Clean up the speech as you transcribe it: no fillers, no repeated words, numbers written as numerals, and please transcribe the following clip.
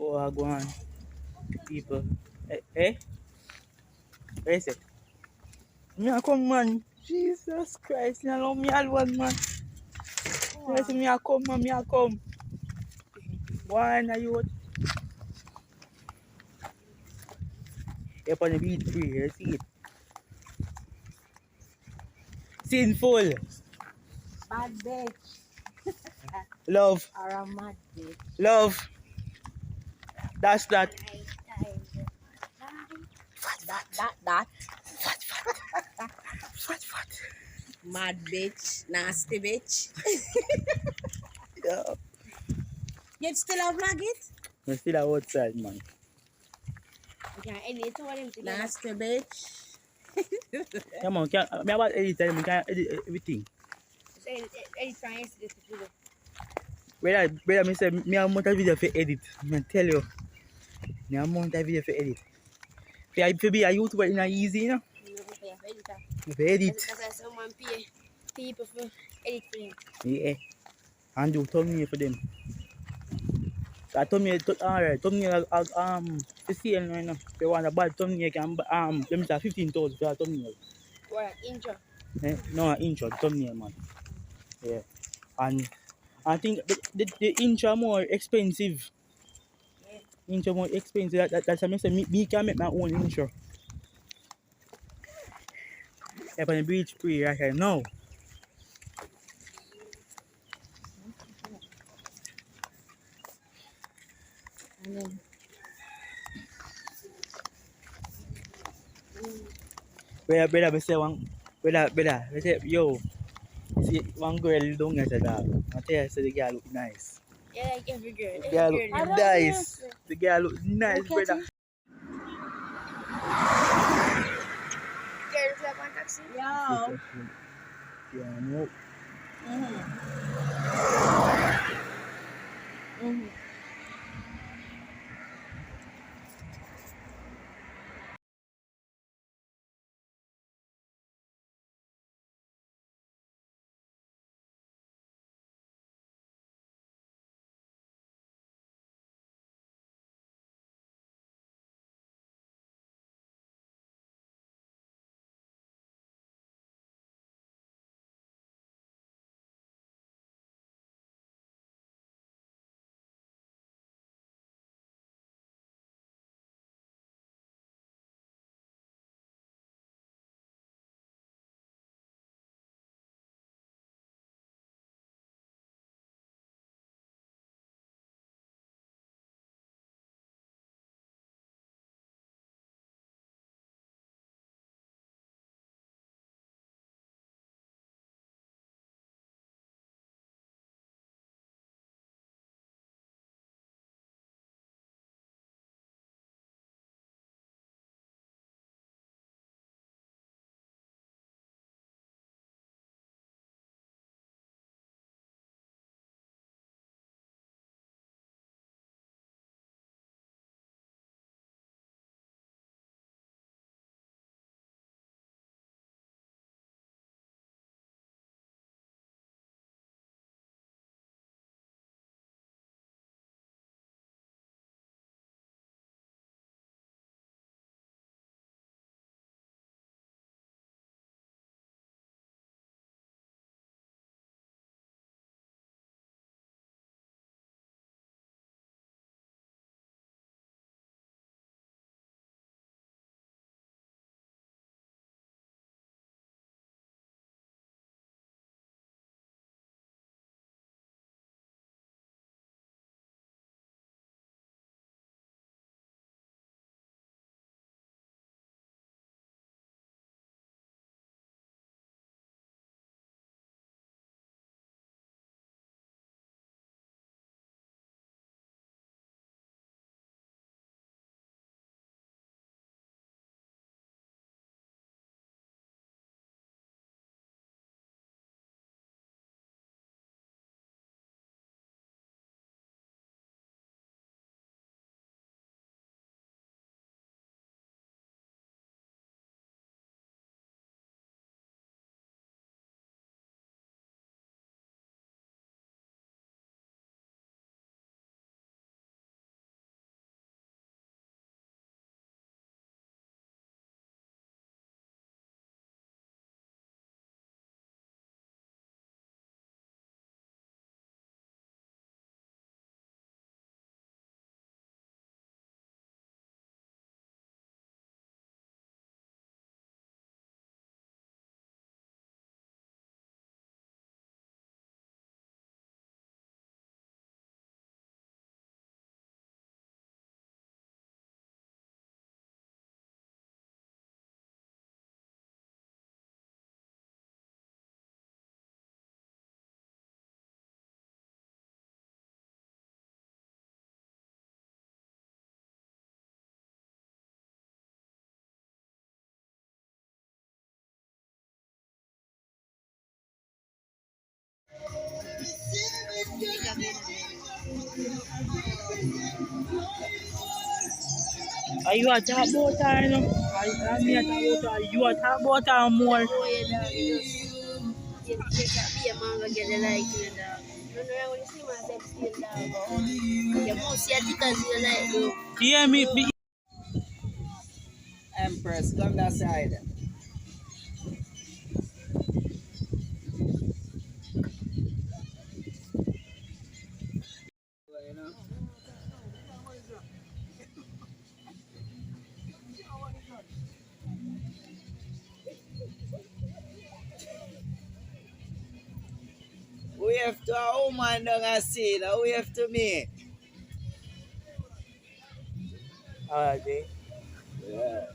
Oh, I go on, people. Eh? What you say? Me a come, man. Jesus Christ, you know me alone, man. You see me a come, man, me a come. Why are you? You're on the beat free, you see it. Sinful. Bad bitch. Love. Or a mad bitch. Love. That's that. That. Fat, fat. Fat, fat. Mad bitch. Nasty bitch. Yeah. You still have vlog it? I'm still outside, man. You can edit all them together. Nasty bitch. Yeah, man. Me about edit time, I can edit everything. Edit from yesterday to today. Brother, me say, me have amount of video for edit. I tell you. Me have amount of video for edit. For be a YouTuber, it's not easy, you know? No, you have editor. For edit. That's why someone pay people for edit for him. Yeah. And do thumbnail for them. I thumbnail, for sale right now. If you want a bad thumbnail, you can, let me say 15,000 for a thumbnail. What, intro? Eh? No, an intro, thumbnail, man. Yeah. And I think the intro more expensive. Yeah. Intro more expensive. That's why I say me can make my own intro. Up on the beach free right here now. And then, Brother, me say one, brother, me say, yo, see one girl down here said that. I tell you, say the girl look nice. yeah, like every girl. The girl look nice. The girl look nice, brother. Girl, look like one taxi. Yo. Yeah, no. Mm-hmm. Are you a talk about her, you know? Are me a talk about her? You a talk about her more? Oh, yeah, dog. You just be a man and get the like, you know, dog. You know, when you see myself still, dog. You must see a thick as you like, bro. Yeah, me. Empress, come that side. You know? We have to a woman down a see now. We have to meet. Alright, eh? Yeah.